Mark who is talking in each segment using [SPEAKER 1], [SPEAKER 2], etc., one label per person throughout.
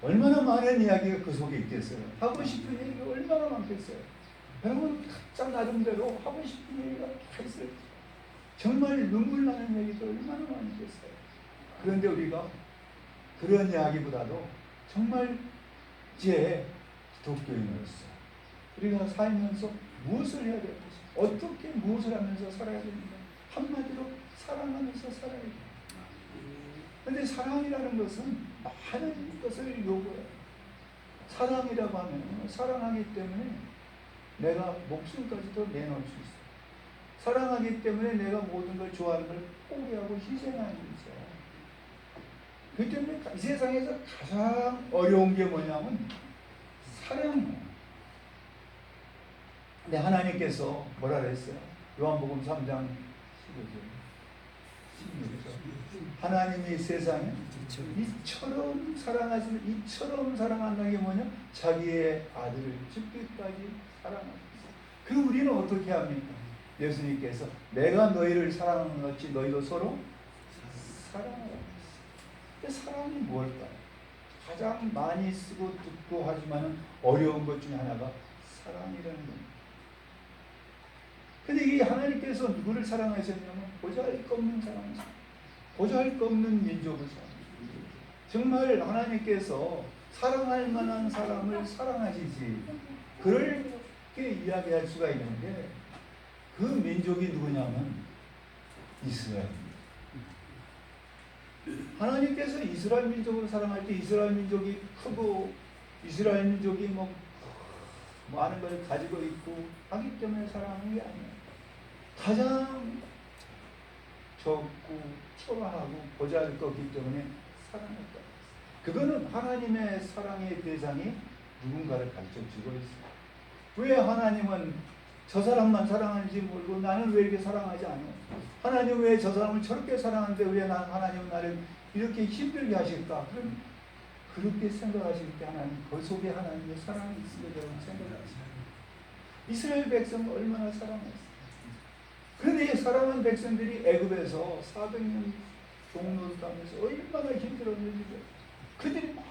[SPEAKER 1] 얼마나 많은 이야기가 그 속에 있겠어요. 하고 싶은 얘기가 얼마나 많겠어요. 여러분 각자 나름대로 하고 싶은 얘기가 다 있어요. 정말 눈물 나는 얘기도 얼마나 많겠어요. 그런데 우리가 그런 이야기보다도 정말 이제 기독교인으로서 우리가 살면서 무엇을 해야 될 것인가, 어떻게 무엇을 하면서 살아야 되는가, 한마디로 사랑하면서 살아야 돼요. 그런데 사랑이라는 것은 많은 것을 요구해요. 사랑이라고 하면 사랑하기 때문에 내가 목숨까지도 내놓을 수 있어요. 사랑하기 때문에 내가 모든 걸 좋아하는 걸 포기하고 희생하는 거죠. 그렇기 때문에 이 세상에서 가장 어려운 게 뭐냐면 사랑이에요. 근데 하나님께서 뭐라 그랬어요? 요한복음 3장 15절. 하나님이 세상에 이처럼 사랑하시는, 이처럼 사랑한다는 게 뭐냐? 자기의 아들을 죽기까지 사랑하셨어요. 그럼 우리는 어떻게 합니까? 예수님께서 내가 너희를 사랑하는 것 같이 너희도 서로 사랑하라. 근데 사랑이 뭘까요? 가장 많이 쓰고 듣고 하지만 어려운 것 중에 하나가 사랑이라는 겁니다. 근데 이 하나님께서 누구를 사랑하셨냐면 보잘것없는 사랑이죠. 보잘것없는 민족을 사랑하셨어요. 정말 하나님께서 사랑할 만한 사람을 사랑하시지, 그렇게 이야기할 수가 있는데 그 민족이 누구냐면 이스라엘입니다. 하나님께서 이스라엘 민족을 사랑할 때 이스라엘 민족이 크고 이스라엘 민족이 뭐 많은 걸 가지고 있고 하기 때문에 사랑하는 게 아니에요. 가장 적고 초라하고 보잘것없기 때문에 사랑했다. 그거는 하나님의 사랑의 대상이 누군가를 가르쳐주고 있어요. 왜 하나님은 저 사람만 사랑하는지 모르고 나는 왜 이렇게 사랑하지 않아? 하나님 왜 저 사람을 저렇게 사랑하는데 왜 하나님은 나를 이렇게 힘들게 하실까? 그럼 그렇게 생각하실 때 하나님, 그 속에 하나님의 사랑이 있을 거라고 생각하세요. 이스라엘 백성을 얼마나 사랑했어요. 그런데 이 사랑한 백성들이 애굽에서 400년 종노릇하면서 얼마나 힘들었는지 그들이 막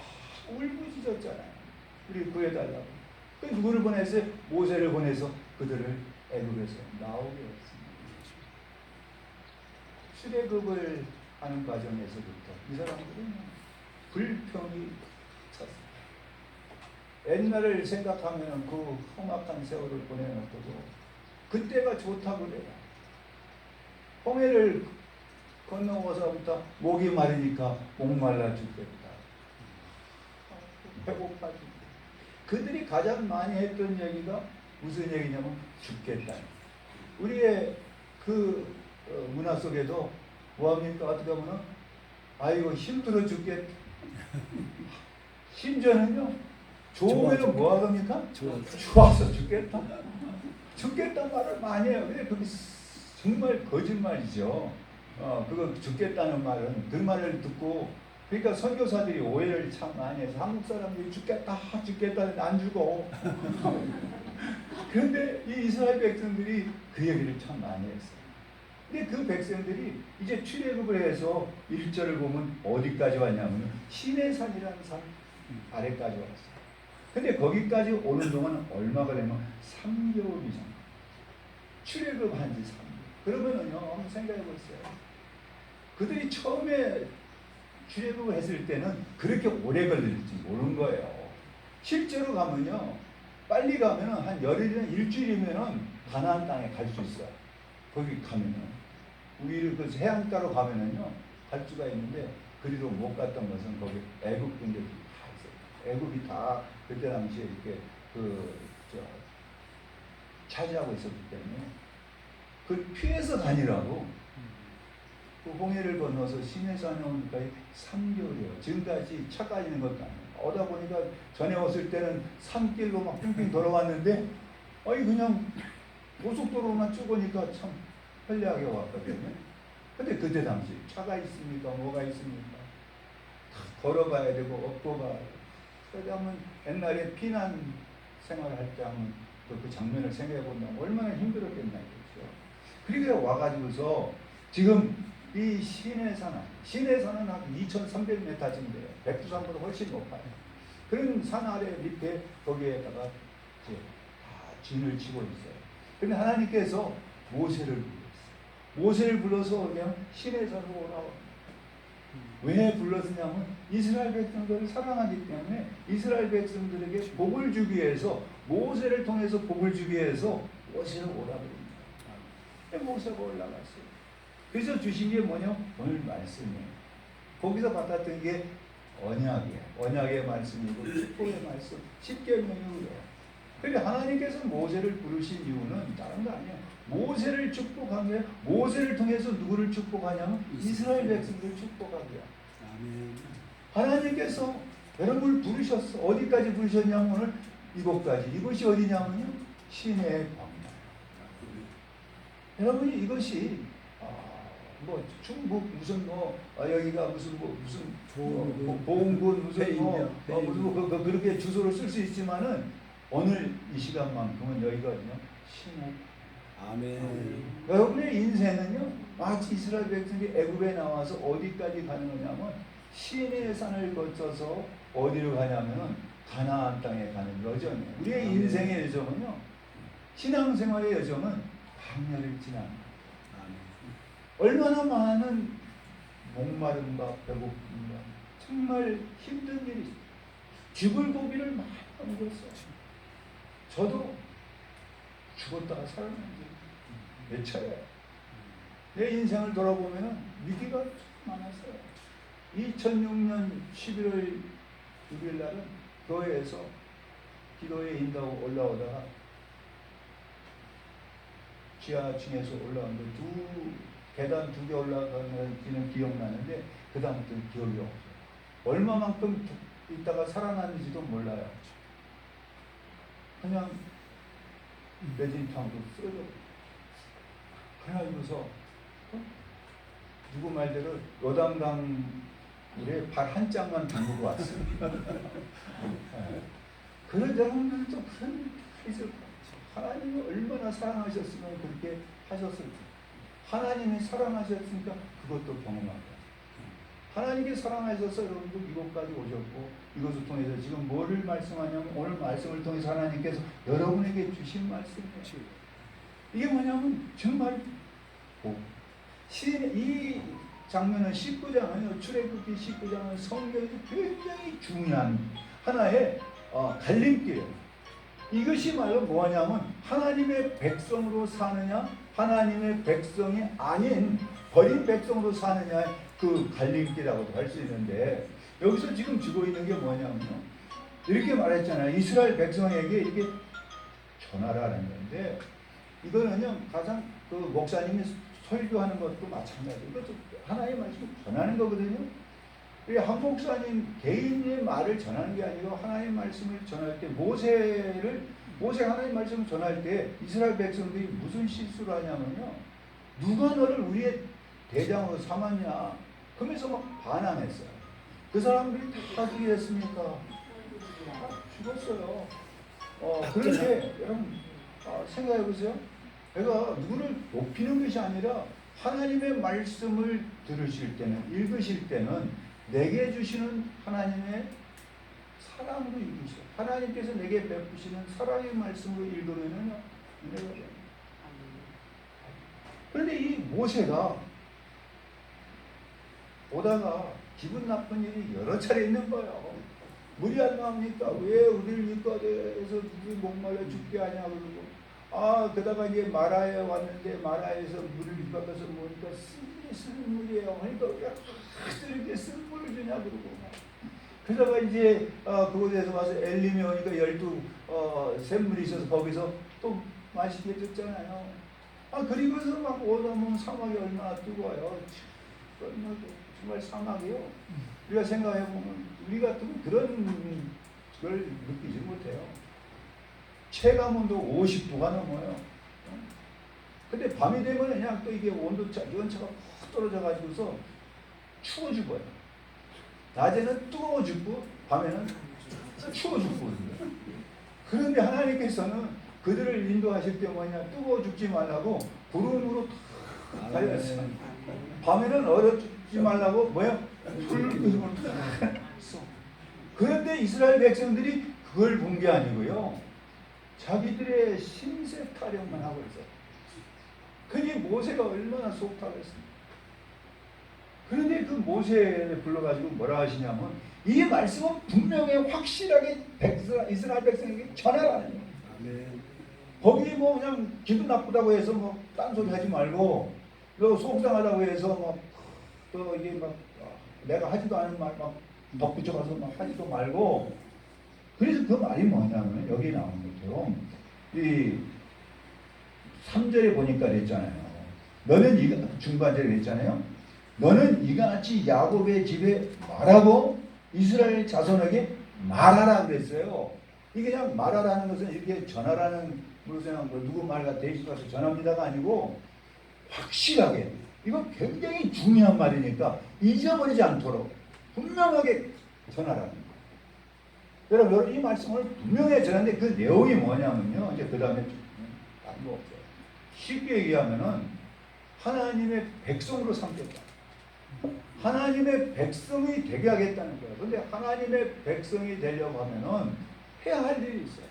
[SPEAKER 1] 울부짖었잖아요. 우리 구해달라고. 그 누구를 보냈어요? 모세를 보내서 그들을 애굽에서 나오게 했습니다. 출애굽을 하는 과정에서부터 이 사람들은 불평이 찼습니다. 옛날을 생각하면 그 험악한 세월을 보내놓고도 그때가 좋다고 그래요. 홍해를 건너고서부터 목이 마르니까 목말라 죽겠다, 배고파 죽겠다. 그들이 가장 많이 했던 얘기가 무슨 얘기냐면 죽겠다. 우리의 그 문화 속에도 뭐합니까? 어떻게 보면 아이고 힘들어 죽겠다. 심지어는요, 좋으면 뭐하겁니까? 좋아서 죽겠다. 죽겠다는 말을 많이 해요. 근데 그게 정말 거짓말이죠. 그거 죽겠다는 말은 그 말을 듣고, 그러니까 선교사들이 오해를 참 많이 해서 한국 사람들이 죽겠다 안 죽어. 그런데 이 이스라엘 백성들이 그 얘기를 참 많이 했어요. 근데 그 백성들이 이제 출애굽을 해서 1절을 보면 어디까지 왔냐면 시내산이라는 산 아래까지 왔어요. 근데 거기까지 오는 동안 얼마 걸리면 3개월이잖아요. 출애굽한 지 3개월. 그러면은요, 한번 생각해 보세요. 그들이 처음에 출애굽을 했을 때는 그렇게 오래 걸릴지 모르는 거예요. 실제로 가면요, 빨리 가면은 한 열흘이나 일주일이면은 가나안 땅에 갈 수 있어요. 거기 가면은 우리 그 해안가로 가면은요 갈 수가 있는데, 그리로 못 갔던 것은 거기 애굽 분들이 다 있어요. 애굽이 다 그때 당시에 이렇게 차지하고 있었기 때문에 그 피해서 다니라고 그 홍해를 건너서 시내산에 오니까지 3개월이에요. 지금까지 차까지 있는 것도 아니에요. 오다 보니까 전에 왔을 때는 산길로 막 빙빙 돌아왔는데 그냥 고속도로만 쭉 오니까 참 편리하게 왔거든요. 근데 그때 당시 차가 있습니까? 뭐가 있습니까? 다 걸어가야 되고 업고 가야 되고. 그래서 한번 옛날에 피난 생활할 때 한번 그 장면을 생각해 본다면 얼마나 힘들었겠나 이거죠. 그러니까 와가지고서 지금 이 시내산은 한 2,300m쯤 돼요. 백두산보다 훨씬 높아요. 그런 산 아래 밑에 거기에다가 이제 다 진을 치고 있어요. 근데 하나님께서 모세를 불렀어요. 모세를 불러서 그냥 시내산으로 오라고. 왜 불렀냐면 이스라엘 백성들을 사랑하기 때문에 이스라엘 백성들에게 복을 주기 위해서 모세를 통해서 복을 주기 위해서 모세를 오라고 합니다. 모세가 올라갔어요. 그래서 주신 게 뭐냐? 오늘 말씀이에요. 거기서 받았던 게 언약이에요. 언약의 말씀이고 축복의 말씀, 십계명이에요. 그러니까 하나님께서 모세를 부르신 이유는 다른 거 아니에요. 모세를 축복한 게 모세를 통해서 누구를 축복하냐면 이스라엘 백성들을 축복하고요. 하나님께서 여러분을 부르셨어. 어디까지 부르셨냐면 오늘 이곳까지. 이곳이 어디냐면요 시내의 광야. 여러분이 이것이 뭐 중국 무슨 여기가 무슨 보은군 무슨 그렇게 주소를 쓸 수 있지만은 오늘 이 시간만큼은 여기거든요. 시내.
[SPEAKER 2] 아멘.
[SPEAKER 1] 여러분의 인생은요 마치 이스라엘 백성이 애굽에 나와서 어디까지 가는 거냐면 시내의 산을 거쳐서 어디로 가냐면은 가나안 땅에 가는 여정이에요. 우리의 인생의 여정은요 신앙생활의 여정은 광야를 지나는 얼마나 많은 목마름과 배고픔과 정말 힘든 일이 죽을 고비를 많이 넘겼어요. 저도 죽었다가 살아난 지 몇 차례. 내 인생을 돌아보면 위기가 많았어요. 2006년 11월 6일 날은 교회에서 기도에 인도하고 올라오다가 지하층에서 올라온 계단 2개 올라가는 기억나는데 그 다음부터는 기억이 없어요. 얼마만큼 있다가 살아났는지도 몰라요. 그냥 매진탕으로 쓰러져. 그래가지고서 누구 말대로 요단강 물에 발 한 짝만 담그고 왔어요. 그런 여러분들도 그런 있을 거예요. 하나님이 얼마나 사랑하셨으면 그렇게 하셨을까. 하나님이 사랑하셨으니까 그것도 경험한 거예요. 하나님께 사랑하셔서 여러분도 이곳까지 오셨고 이것을 통해서 지금 뭐를 말씀하냐면 오늘 말씀을 통해서 하나님께서 여러분에게 주신 말씀이에요. 이게 뭐냐면 정말 이 장면은 19장은요 출애굽기 19장은 성경에서 굉장히 중요한 하나의 갈림길이에요. 이것이 말로 뭐냐면 하나님의 백성으로 사느냐 하나님의 백성이 아닌 버린 백성으로 사느냐 그 갈림길이라고도 할 수 있는데 여기서 지금 주고 있는 게 뭐냐면요 이렇게 말했잖아요. 이스라엘 백성에게 이렇게 전하라는 건데 이거는요 가장 그 목사님이 설교하는 것도 마찬가지예요. 이것도 하나의 말씀을 전하는 거거든요. 한 목사님 개인의 말을 전하는 게 아니고 하나님의 말씀을 전할 때 모세 하나님의 말씀을 전할 때 이스라엘 백성들이 무슨 실수를 하냐면요 누가 너를 우리의 대장으로 삼았냐 그러면서 막 반항했어요. 그 사람들이 다 어떻게 됐습니까? 죽었어요. 그런데 여러분 생각해 보세요. 내가 누구를 높이는 것이 아니라 하나님의 말씀을 들으실 때는 읽으실 때는 내게 주시는 하나님의 사랑으로 읽으세요. 하나님께서 내게 베푸시는 사랑의 말씀으로 읽으면은 은혜가 돼요. 그런데 이 모세가 오다가 기분 나쁜 일이 여러 차례 있는 거예요. 물이 안 나옵니까? 왜 우리를 밀가에서 우리 목말라 죽게 하냐 그러고 그다가 이제 마라에 왔는데 마라에서 물을 받아서 보니까 쓴 물이에요. 그러니까 왜 이렇게 쓴 물을 주냐 그러고 그러다가 이제 그곳에서 와서 엘림이 오니까 12 샘물이 있어서 거기서 또 맛있게 줬잖아요. 그리고서 막 오다 보면 사막이 얼마나 뜨거워요. 정말 사막이요. 우리가 생각해 보면 우리 같으면 그런 걸 느끼지 못해요. 체감온도 50도가 넘어요. 근데 밤이 되면 그냥 또 이게 연차가 푹 떨어져 가지고서 추워 죽어요. 낮에는 뜨거워 죽고 밤에는 추워 죽고. 그런데 하나님께서는 그들을 인도하실 때 뭐냐 뜨거워 죽지 말라고 구름으로 탁 달렸어요. 밤에는 얼어 죽지 말라고 뭐야 불 끄고 탁 써. 그런데 이스라엘 백성들이 그걸 본 게 아니고요. 자기들의 신세 타령만 하고 있어요. 그니 모세가 얼마나 속타했습니까? 그런데 그 모세를 불러가지고 뭐라 하시냐면 이 말씀은 분명히 확실하게 이스라엘 백성에게 전하라는 거예요.
[SPEAKER 2] 아멘.
[SPEAKER 1] 거기 뭐 그냥 기분 나쁘다고 해서 뭐 딴소리 하지 말고 또 속상하다고 해서 또 이게 막 내가 하지도 않은 말 막 덧붙여가서 막 하지도 말고 그래서 그 말이 뭐냐면 여기 나오는 것처럼 이 3절에 보니까 그랬잖아요. 너는 이가 중반절에 그랬잖아요. 너는 이같이 야곱의 집에 말하고 이스라엘 자손에게 말하라 그랬어요. 이게 그냥 말하라는 것은 이렇게 전하라는 무슨 누구 말과 대신해서 전합니다가 아니고 확실하게 이건 굉장히 중요한 말이니까 잊어버리지 않도록 분명하게 전하라는 거예요. 여러분 이 말씀을 분명히 전하는데 그 내용이 뭐냐면요. 이제 그 다음에 다른 거 없어요. 쉽게 얘기하면은 하나님의 백성으로 삼겠다. 하나님의 백성이 되게 하겠다는 거예요. 그런데 하나님의 백성이 되려고 하면은 해야 할 일이 있어요.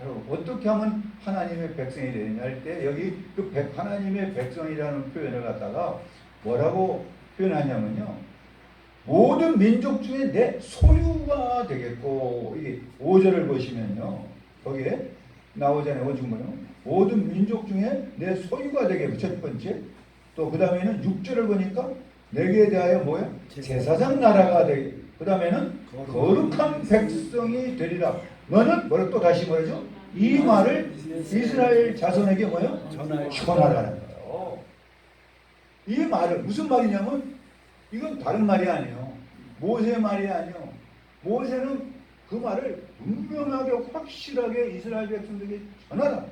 [SPEAKER 1] 여러분 어떻게 하면 하나님의 백성이 되느냐 할 때 여기 그 하나님의 백성이라는 표현을 갖다가 뭐라고 표현하냐면요. 모든 민족 중에 내 소유가 되겠고 이게 5절을 보시면요. 거기에 나오잖아요. 오중문요. 모든 민족 중에 내 소유가 되겠고 첫 번째. 또 그 다음에는 6절을 보니까 내게 대하여 뭐야? 제사장 나라가 되게. 그 다음에는 거룩한 백성이 되리라. 너는 뭐라 또 다시 뭐라죠? 이 말을 이스라엘 자손에게 뭐요? 전하라는 거예요. 이 말은 무슨 말이냐면 이건 다른 말이 아니에요. 모세 말이 아니에요. 모세는 그 말을 분명하게 확실하게 이스라엘 백성들에게 전하라.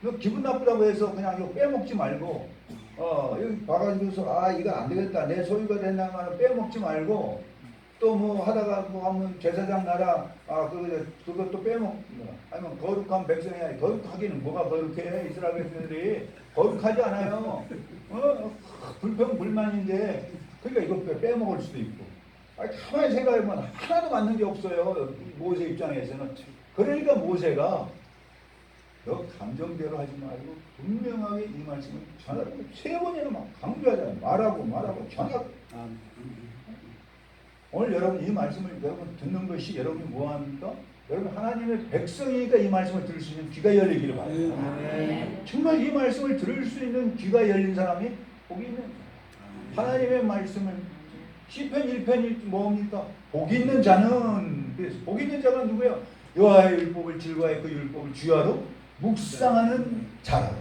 [SPEAKER 1] 너 기분 나쁘다고 해서 그냥 이거 빼먹지 말고 여기 봐가지고서 이거 안 되겠다 내 소유가 된다는 말은 빼먹지 말고 또 뭐 하다가 뭐 하면 제사장 나라 그것도 빼먹 아니면 거룩한 백성이야. 거룩하기는 뭐가 거룩해? 이스라엘 백성들이 거룩하지 않아요. 불평불만인데 그러니까 이거 빼먹을 수도 있고. 가만히 생각해보면 하나도 맞는 게 없어요. 모세 입장에서는. 그러니까 모세가 너 감정대로 하지 말고 분명하게 이 말씀을 전하라고 3번이나 막 강조하잖아요. 말하고 전하고. 오늘 여러분 이 말씀을 여러분 듣는 것이 여러분이 뭐합니까? 여러분 하나님의 백성이니까 이 말씀을 들을 수 있는 귀가 열리기를 바랍니다. 정말 이 말씀을 들을 수 있는 귀가 열린 사람이 복이 있는 하나님의 말씀을 시편 1편이 뭡니까? 복 있는 자는 그래서 복 있는 자가 누구예요? 여호와의 율법을 즐거워해 그 율법을 주야로 묵상하는 자라고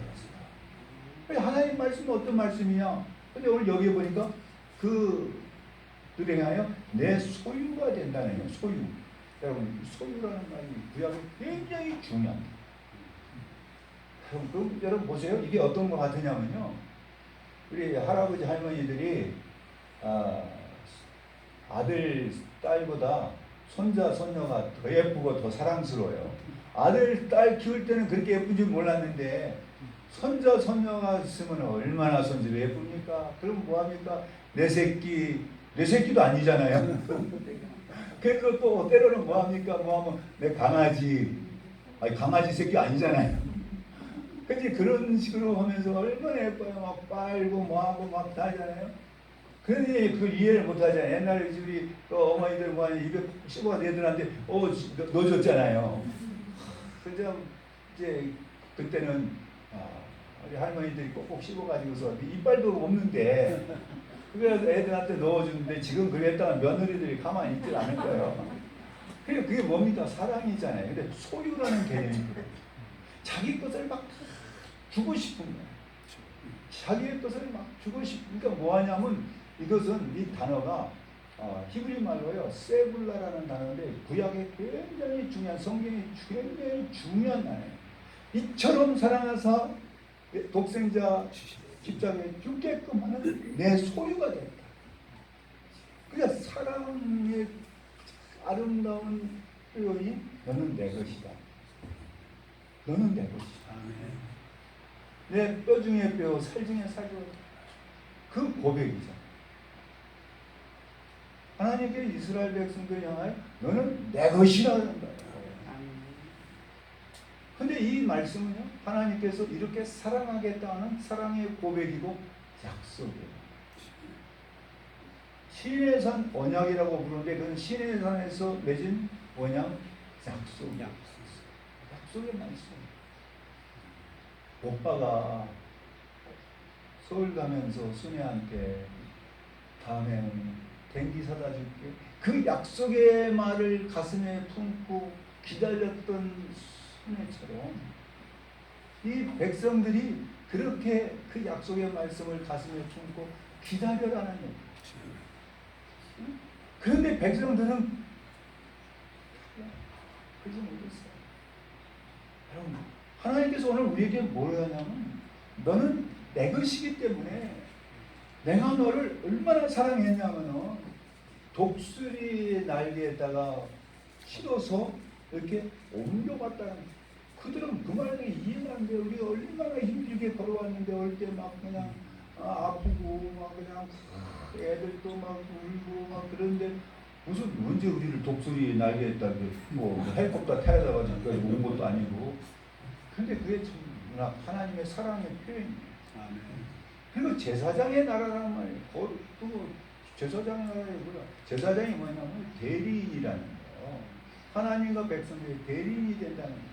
[SPEAKER 1] 했습니다. 하나님 말씀은 어떤 말씀이냐? 근데 오늘 여기 보니까 그들에게 내 소유가 된다는 거예요. 소유. 여러분 소유라는 말이 구약은 굉장히 중요합니다. 그럼 여러분 보세요. 이게 어떤 것 같으냐면요. 우리 할아버지 할머니들이 아들 딸보다 손자 손녀가 더 예쁘고 더 사랑스러워요. 아들 딸 키울 때는 그렇게 예쁜 줄 몰랐는데 손자 손녀가 있으면 얼마나 손주가 예쁩니까? 그럼 뭐합니까? 내 새끼도 아니잖아요. 그래서 또 때로는 뭐합니까? 뭐하면 내 강아지 새끼 아니잖아요. 근데 그런 식으로 하면서 얼마나 예뻐요. 막 빨고 뭐하고 막 다 하잖아요. 그런데 그 이해를 못하잖아요. 옛날에 우리 어머니들 뭐 215가 애들한테 넣어줬잖아요. 그래서 이제 그때는 우리 할머니들이 꼭꼭 씹어가지고서 이빨도 없는데 그래서 애들한테 넣어주는데 지금 그랬다가 며느리들이 가만히 있질 않을 거예요. 그게 뭡니까? 사랑이잖아요. 근데 소유라는 개념이 그래요. 자기 것을 막 주고 싶은 거예요. 자기의 것을 막 주고 싶으니까 뭐하냐면 이것은 이 단어가 히브리 말로요 세불라라는 단어인데 구약에 굉장히 중요한 성경이 굉장히 중요한 단어예요. 이처럼 사랑하사 독생자 십자가에 죽게끔 하는 내 소유가 됐다. 그러니까 사랑의 아름다운 표현이 너는 내 것이다. 너는 내 것이다. 내 뼈 중에 뼈, 살 중에 살이다. 그 고백이죠. 하나님께 이스라엘 백성들 향하여 너는 내 것이라 하는 거예요. 근데 이 말씀은요, 하나님께서 이렇게 사랑하겠다는 사랑의 고백이고 약속이에요. 신의 산 언약이라고 부르는데 그건 신의 산에서 맺은 언약 약속의 말씀. 오빠가 서울 가면서 순애한테 다음에는 댕기 사다 줄게. 그 약속의 말을 가슴에 품고 기다렸던 순애처럼 이 백성들이 그렇게 그 약속의 말씀을 가슴에 품고 기다려라는 얘기예요. 그런데 백성들은 그러지 못했어요. 여러분, 하나님께서 오늘 우리에게 뭘 하냐면 너는 내 것이기 때문에 내가 너를 얼마나 사랑했냐면 독수리 날개에다가 실어서 이렇게 옮겨갔다는, 그들은 그 말이 이해가 안 돼. 우리 얼마나 힘들게 걸어왔는데 올 때 막 그냥 아프고 막 그냥 애들도 막 울고 막 그런데 무슨 언제 우리를 독수리 날개에다 뭐 헬리콥터 타야다 가지고 온 것도 아니고. 근데 그게 참 하나님의 사랑의 표현이에요. 그리고 제사장의 나라라는 말이 또 제사장의 나라에 뭐야? 제사장이 뭐냐면 대리인이라는 거예요. 하나님과 백성들의 대리인이 된다는 거예요.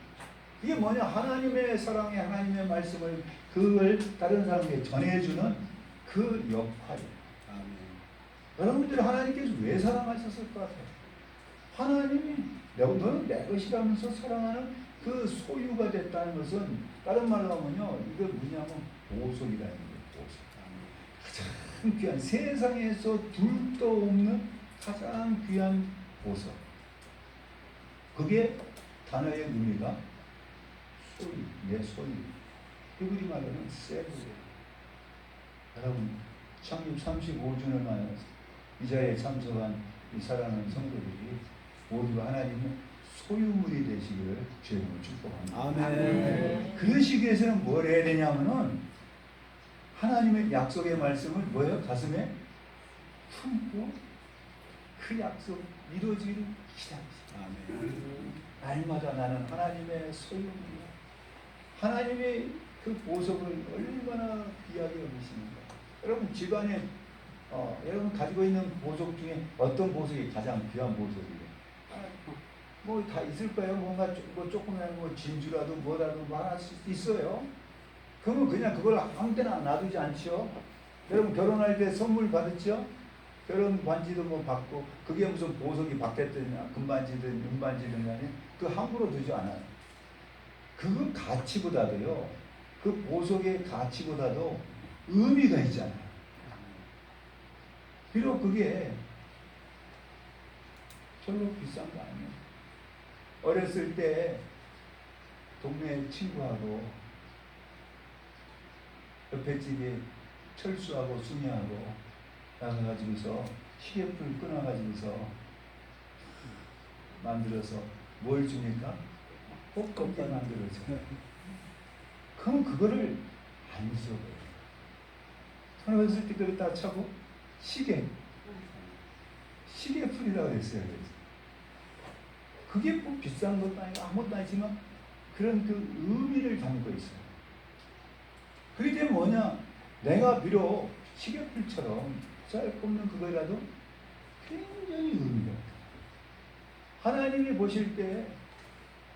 [SPEAKER 1] 이게 뭐냐? 하나님의 사랑에 하나님의 말씀을 그걸 다른 사람에게 전해주는 그 역할이에요. 여러분들이 하나님께서 왜 사랑하셨을 것 같아요? 하나님이 너는 내 것이라면서 사랑하는 그 소유가 됐다는 것은 다른 말로 하면요, 이거 뭐냐면 보석이라는 거예요. 보석. 가장 귀한, 세상에서 둘도 없는 가장 귀한 보석. 그게 단어의 의미가 소유, 내 소유. 히브리 말로는 세브예요. 여러분, 창립 35주년을 맞아서 이 자리에 참석한 이 사랑하는 성도들이 모두 하나님의 소유물이 되시기를 주님으로 축복합니다.
[SPEAKER 2] 아멘.
[SPEAKER 1] 그러시기 위해서는 뭘 해야 되냐면은 하나님의 약속의 말씀을 뭐예요? 가슴에 품고 그 약속 이루어지기를 기다리시죠. 날마다 나는 하나님의 소유물이야. 하나님의 그 보석을 얼마나 귀하게 여기시는가. 여러분 집안에 여러분 가지고 있는 보석 중에 어떤 보석이 가장 귀한 보석이에요? 뭐 다 있을 거예요. 뭔가 뭐 조그만 뭐 진주라도 뭐라도 뭐 하나 있어요. 그러면 그냥 그걸 아무 데나 놔두지 않죠. 여러분 결혼할 때 선물 받았죠? 결혼 반지도 뭐 받고 그게 무슨 보석이 받겠든 금반지든 은반지든 간에 그 함부로 두지 않아요. 그 가치보다도요, 그 보석의 가치보다도 의미가 있잖아요. 비록 그게 별로 비싼 거 아니에요. 어렸을 때 동네 친구하고 옆에 집에 철수하고 순이하고 나가가지고서 시계풀 끊어가지고서 만들어서 뭘 주니까? 꽃게 만들어서. 그럼 그거를 안 써버려요. 어렸을 때 그걸 다 차고 시계풀이라고 했어요. 그게 뭐 비싼 것도 아니고 아무것도 아니지만 그런 그 의미를 담고 있어요. 그게 되면 뭐냐? 내가 비록 시계풀처럼 짧고없는 그거라도 굉장히 의미가 있어요. 하나님이 보실 때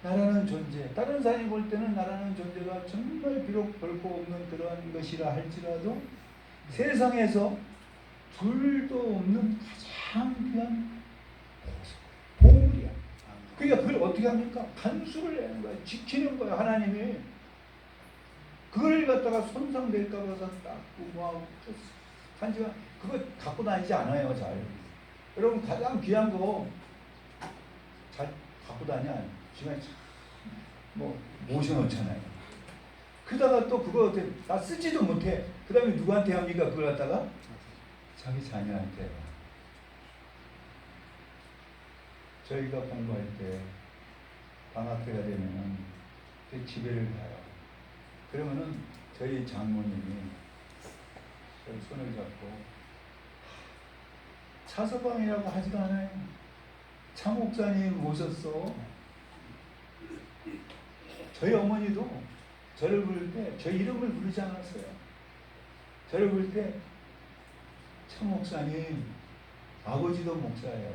[SPEAKER 1] 나라는 존재, 다른 사람이 볼 때는 나라는 존재가 정말 비록 별거 없는 그러한 것이라 할지라도 세상에서 둘도 없는 가장 귀한 보물이야. 그러니까 그걸 어떻게 합니까? 간수를 내는 거야. 지키는 거야. 하나님이. 그걸 갖다가 손상될까 봐서 닦고 뭐 한지가 그거 갖고 다니지 않아요. 잘. 여러분 가장 귀한 거 잘 갖고 다녀. 주변에 뭐 모셔놓잖아요. 그러다가 또 그거 어때? 나 쓰지도 못해. 그 다음에 누구한테 합니까? 그걸 갖다가 자기 자녀한테. 저희가 공부할 때 방학 때가 되면은 그 집에를 가요. 그러면은 저희 장모님이 저희 손을 잡고 사서방이라고 하지도 않아요. 차 목사님 모셨어. 저희 어머니도 저를 부를 때 저 이름을 부르지 않았어요. 저를 부를 때 차 목사님, 아버지도 목사예요.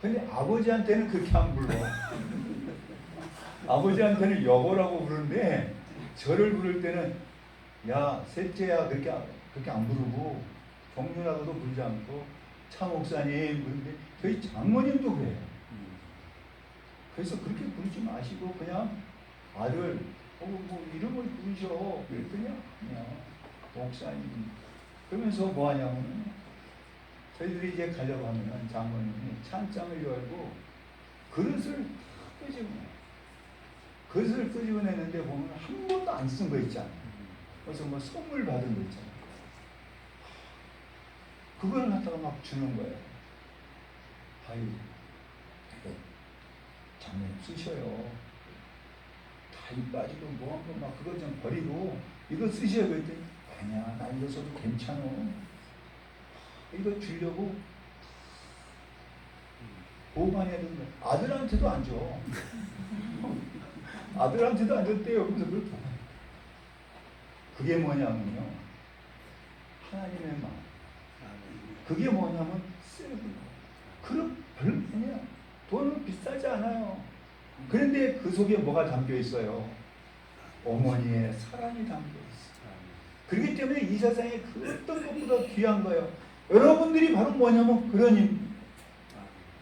[SPEAKER 1] 근데 아버지한테는 그렇게 안 불러. 아버지한테는 여보라고 부르는데 저를 부를 때는 야 셋째야 그렇게 안 부르고 종류라고도 부르지 않고 차 목사님 부르는데 저희 장모님도 그래요. 그래서 그렇게 부르지 마시고 그냥 아들 뭐 이름을 부르셔. 그랬더니 그냥 목사님. 그러면서 뭐 하냐면 저희들이 이제 가려고 하면 장모님이 찬장을 열고 그릇을 끄집어내요. 그릇을 끄집어내는데 보면 한 번도 안 쓴 거 있잖아요. 그래서 뭐 선물 받은 거 있잖아요. 그걸 갖다가 막 주는 거예요. 아유, 장모님 쓰셔요. 다이 빠지고 뭐 한 번 막 그거 좀 버리고 이거 쓰셔요. 그랬더니 아니야, 나 이거 써도 괜찮아. 이거 주려고 보관해야 되는 거야. 아들한테도 안 줘. 아들한테도 안 줬대요. 그래서 그걸 보관. 그게 뭐냐면요, 하나님의 마음. 그게 뭐냐면 세븐. 그럼 별로 아니야. 돈은 비싸지 않아요. 그런데 그 속에 뭐가 담겨 있어요? 어머니의 사랑이 담겨 있어요. 그렇기 때문에 이 세상에 그 어떤 것보다 귀한 거예요. 여러분들이 바로 뭐냐면 그런 힘,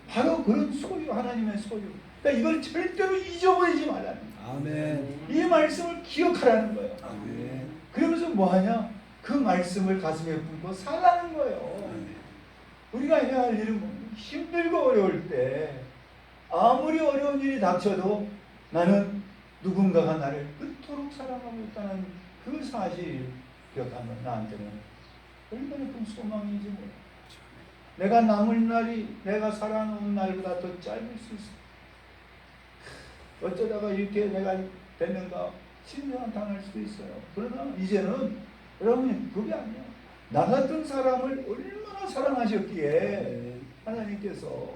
[SPEAKER 1] 바로 그런 소유, 하나님의 소유. 그러니까 이걸 절대로 잊어버리지 말라는 거예요.
[SPEAKER 2] 아멘.
[SPEAKER 1] 이 말씀을 기억하라는 거예요.
[SPEAKER 2] 아멘.
[SPEAKER 1] 그러면서 뭐하냐? 그 말씀을 가슴에 품고 살라는 거예요. 우리가 해야 할 일은 힘들고 어려울 때 아무리 어려운 일이 닥쳐도 나는 누군가가 나를 그토록 사랑하고 있다는 그 사실 기억하면 나한테는 얼마나 큰 소망인지 몰라. 내가 남을 날이 내가 살아놓은 날보다 더 짧을 수 있어. 어쩌다가 이렇게 내가 됐는가 심령 당할 수도 있어요. 그러나 이제는 여러분이 그게 아니야. 나 같은 사람을 얼마나 사랑하셨기에 하나님께서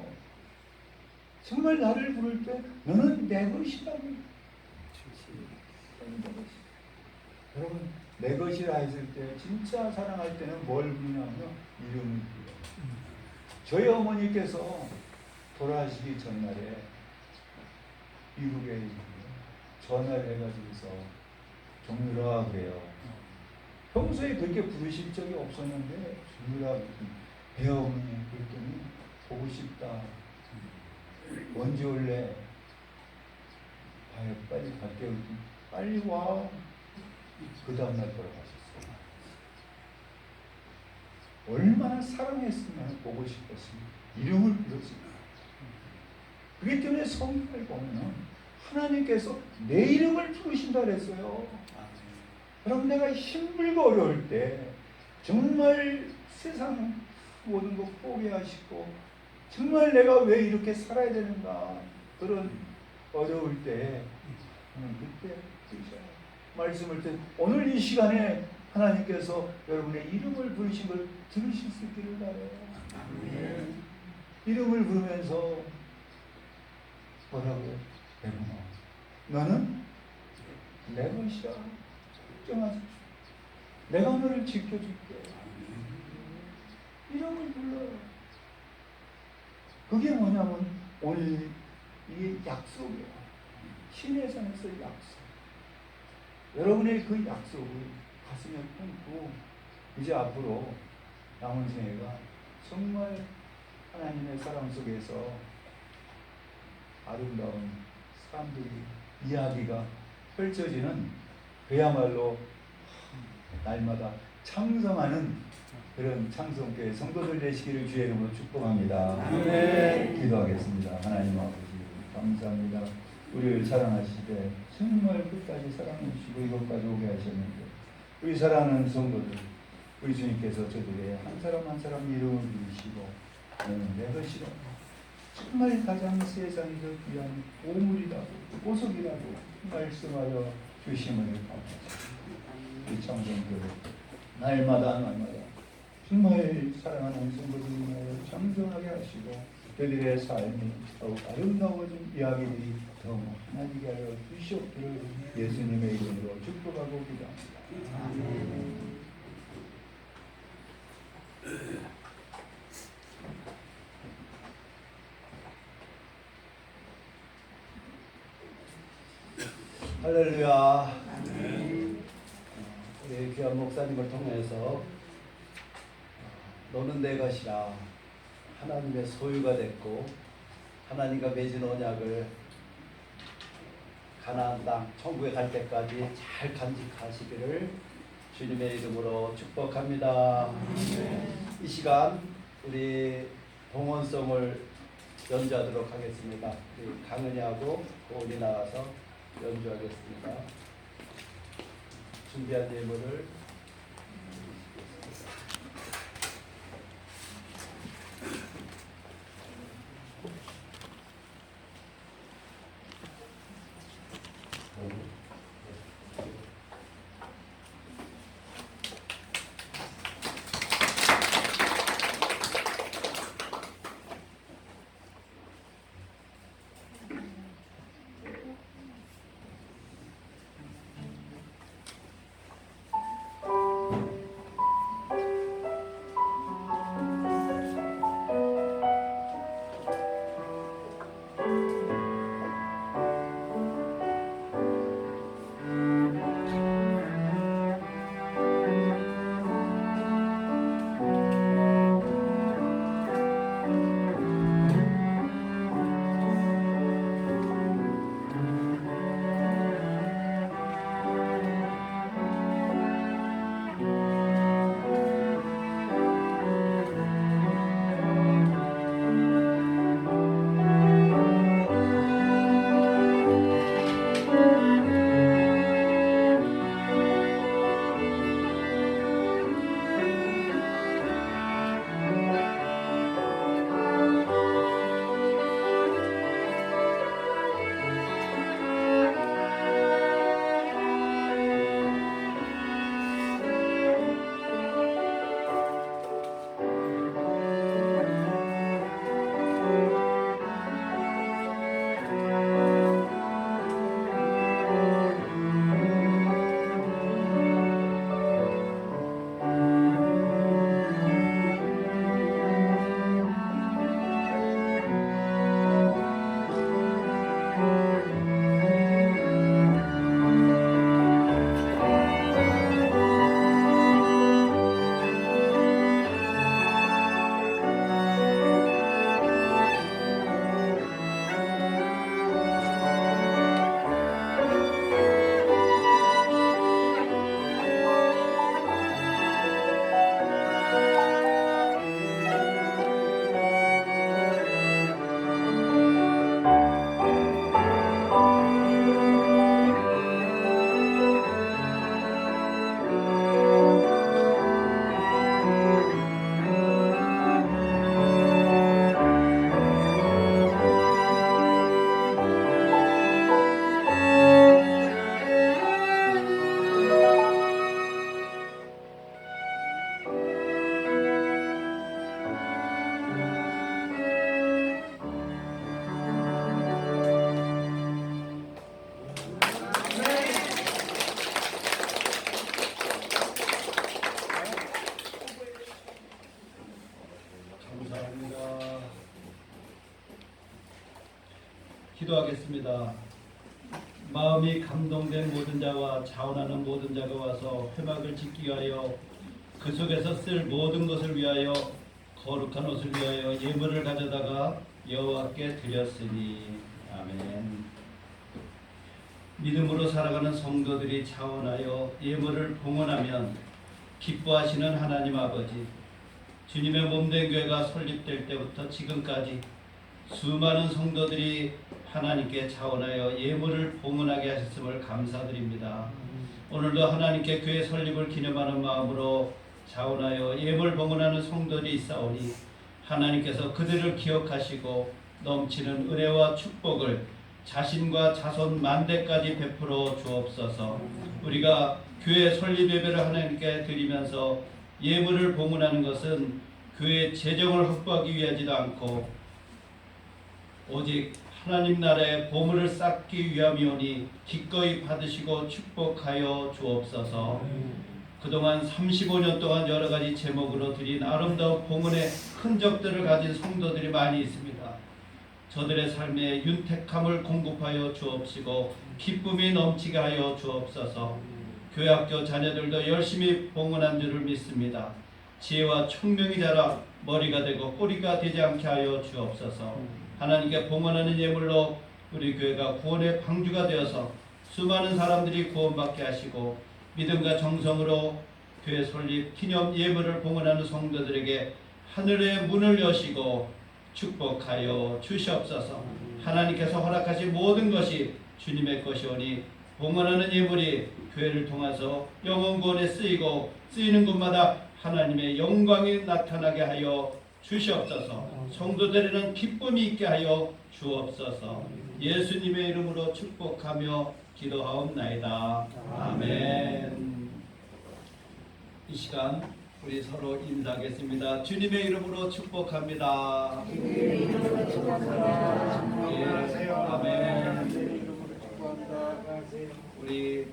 [SPEAKER 1] 정말 나를 부를 때 너는 내 것이라고. 여러분 내 것이라 했을 때 진짜 사랑할 때는 뭘 부르냐면 이름을 불러요. 저희 어머니께서 돌아가시기 전날에 미국에 전화를 해가지고서 종류라 그래요. 평소에 그렇게 부르실 적이 없었는데 종류라 배어머니 그랬더니 보고 싶다. 언제 올래? 빨리 갈게요. 빨리 와. 그 다음날 돌아가셨어요. 얼마나 사랑했으면 보고 싶었으면 이름을 불렀습니다. 그렇기 때문에 성경을 보면 하나님께서 내 이름을 부르신다 그랬어요. 여러분 내가 힘들고 어려울 때 정말 세상 모든 거 포기하시고 정말 내가 왜 이렇게 살아야 되는가 그런 어려울 때 그때 말씀을 듣 오늘 이 시간에 하나님께서 여러분의 이름을 부르신 걸 들으실 수 있기를 바라요. 이름을 부르면서 뭐라고요? 너는 내 것이야. 걱정하지. 내가 너를 지켜줄게. 이름을 불러요. 그게 뭐냐면 오늘 이 약속이에요. 신의 산에서 약속. 여러분의 그 약속을 가슴에 품고 이제 앞으로 남은 생애가 정말 하나님의 사랑 속에서 아름다운 사람들이 이야기가 펼쳐지는 그야말로 날마다 창성하는 그런 창성교회 성도들 되시기를 주의 이름으로 축복합니다. 아멘. 기도하겠습니다. 하나님 아버지 감사합니다. 우리를 사랑하시되 정말 끝까지 사랑해 주시고 이것까지 오게 하셨는데 우리 사랑하는 성도들 우리 주님께서 저들의 한 사람 한 사람 이름을 부르시고 내 것이라 정말 가장 세상에서 귀한 보물이라고 보석이라고 말씀하여 주심을 감사합니다. 이 청정교회 날마다 정말 사랑하는 성도님을 장성하게 하시고 그들의 삶이 더욱 아름다워진 이야기들이 더 많아지게 하여 주시옵기를 예수님의 이름으로 축복하고 기도합니다. 아멘. 할렐루야. 우리 귀한 목사님을 통해서 너는 내 것이라 하나님의 소유가 됐고 하나님과 맺은 언약을 가나안 땅 천국에 갈 때까지 잘 간직하시기를 주님의 이름으로 축복합니다. 이 시간 우리 동원성을 연주하도록 하겠습니다. 우리 강은이하고 고은이 나와서 연주하겠습니다. 준비한 예물을
[SPEAKER 3] 기도하겠습니다. 마음이 감동된 모든 자와 자원하는 모든 자가 와서 회막을 짓기 위하여 그 속에서 쓸 모든 것을 위하여 거룩한 옷을 위하여 예물을 가져다가 여호와께 드렸으니 아멘. 믿음으로 살아가는 성도들이 자원하여 예물을 봉헌하면 기뻐하시는 하나님 아버지, 주님의 몸된 교회가 설립될 때부터 지금까지 수많은 성도들이 하나님께 자원하여 예물을 봉헌하게 하셨음을 감사드립니다. 오늘도 하나님께 교회 설립을 기념하는 마음으로 자원하여 예물 봉헌하는 성도들이 있사오니 하나님께서 그들을 기억하시고 넘치는 은혜와 축복을 자신과 자손 만대까지 베풀어 주옵소서. 우리가 교회 설립 예배를 하나님께 드리면서 예물을 봉헌하는 것은 교회 재정을 확보하기 위하지도 않고 오직 하나님 나라의 보물을 쌓기 위함이오니 기꺼이 받으시고 축복하여 주옵소서. 그동안 35년 동안 여러 가지 제목으로 드린 아름다운 봉헌의 흔적들을 가진 성도들이 많이 있습니다. 저들의 삶에 윤택함을 공급하여 주옵시고 기쁨이 넘치게 하여 주옵소서. 교회학교 자녀들도 열심히 봉헌한 줄을 믿습니다. 지혜와 총명이 자라 머리가 되고 꼬리가 되지 않게 하여 주옵소서. 하나님께 봉헌하는 예물로 우리 교회가 구원의 방주가 되어서 수많은 사람들이 구원받게 하시고 믿음과 정성으로 교회 설립 기념 예물을 봉헌하는 성도들에게 하늘의 문을 여시고 축복하여 주시옵소서. 하나님께서 허락하신 모든 것이 주님의 것이오니 봉헌하는 예물이 교회를 통해서 영혼 구원에 쓰이고 쓰이는 곳마다 하나님의 영광이 나타나게 하여 주시옵소서. 성도들에는 기쁨이 있게 하여 주옵소서. 예수님의 이름으로 축복하며 기도하옵나이다. 아멘. 이 시간 우리 서로 인사하겠습니다. 주님의 이름으로 축복합니다.
[SPEAKER 4] 주님의 이름으로 축복합니다.
[SPEAKER 3] 예, 아멘. 우리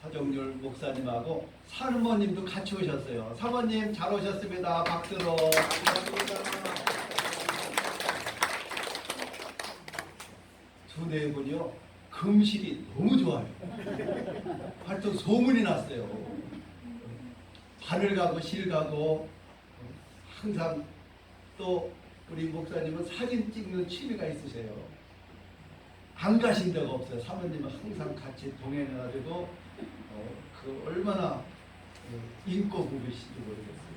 [SPEAKER 3] 사정률 목사님하고 사모님도 같이 오셨어요. 사모님 잘 오셨습니다. 박수로. 두 네 분이요. 금실이 너무 좋아요. 하여튼 소문이 났어요. 바늘 가고 실 가고 항상 또 우리 목사님은 사진 찍는 취미가 있으세요. 안 가신 데가 없어요. 사모님은 항상 같이 동행해가지고 그 얼마나 인고 부부신지 모르겠어요.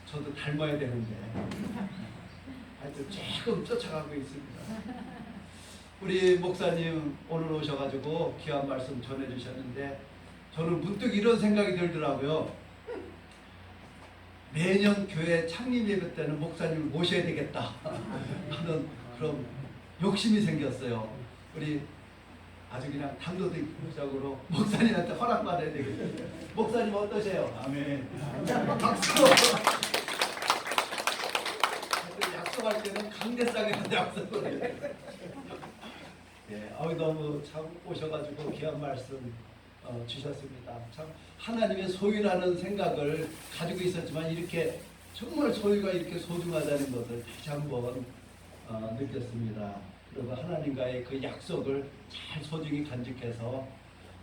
[SPEAKER 3] 저도 닮아야 되는데 하여튼 조금 쫓아가고 있습니다. 우리 목사님 오늘 오셔가지고 귀한 말씀 전해주셨는데 저는 문득 이런 생각이 들더라고요. 매년 교회 창립 예배 때는 목사님을 모셔야 되겠다 하는 그런 욕심이 생겼어요. 우리 아주 그냥 단도직입적으로 목사님한테 허락받아야 되겠어요. 목사님 어떠세요? 아멘. 박수. 약속할 때는 강대상에 약속을. 예, 너무 참 오셔가지고 귀한 말씀 주셨습니다. 참 하나님의 소유라는 생각을 가지고 있었지만 이렇게 정말 소유가 이렇게 소중하다는 것을 다시 한번 느꼈습니다. 그리고 하나님과의 그 약속을 잘 소중히 간직해서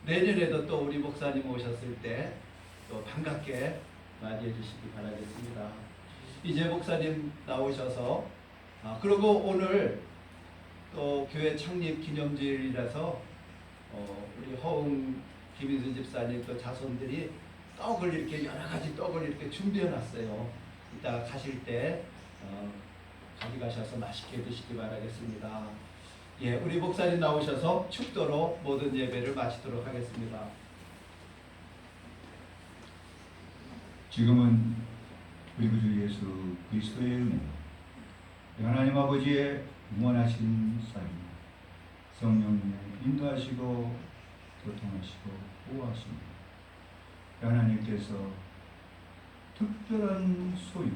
[SPEAKER 3] 내년에도 또 우리 목사님 오셨을 때 또 반갑게 맞이해 주시기 바라겠습니다. 이제 목사님 나오셔서 그리고 오늘 또 교회 창립 기념주일이라서 우리 허웅 김인수 집사님 또 자손들이 떡을 이렇게 여러 가지 떡을 이렇게 준비해 놨어요. 이따 가실 때 가져가셔서 맛있게 드시기 바라겠습니다. 예, 우리 목사님 나오셔서 축도로 모든 예배를 마치도록 하겠습니다.
[SPEAKER 1] 지금은 우리 구주 예수 그리스도의 이름으로 하나님 아버지의 무한하신 사랑, 성령님의 인도하시고 교통하시고 보호하시고 하나님께서 특별한 소유로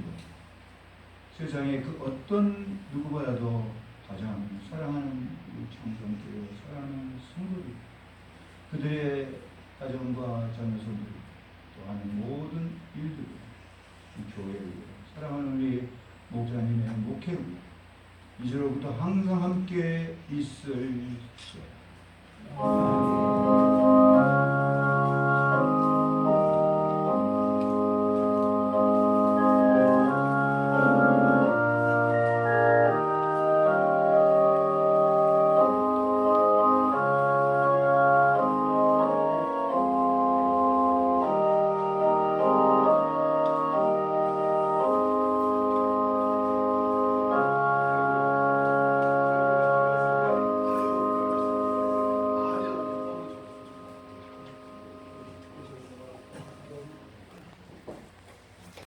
[SPEAKER 1] 세상의 그 어떤 누구보다도 가장 사랑하는 청성교회 사랑하는 성도들 그들의 가정과 자녀손들 또 하는 모든 일들 이 교회를 사랑하는 우리 목사님의 목회를 이제로부터 항상 함께 있을지어다.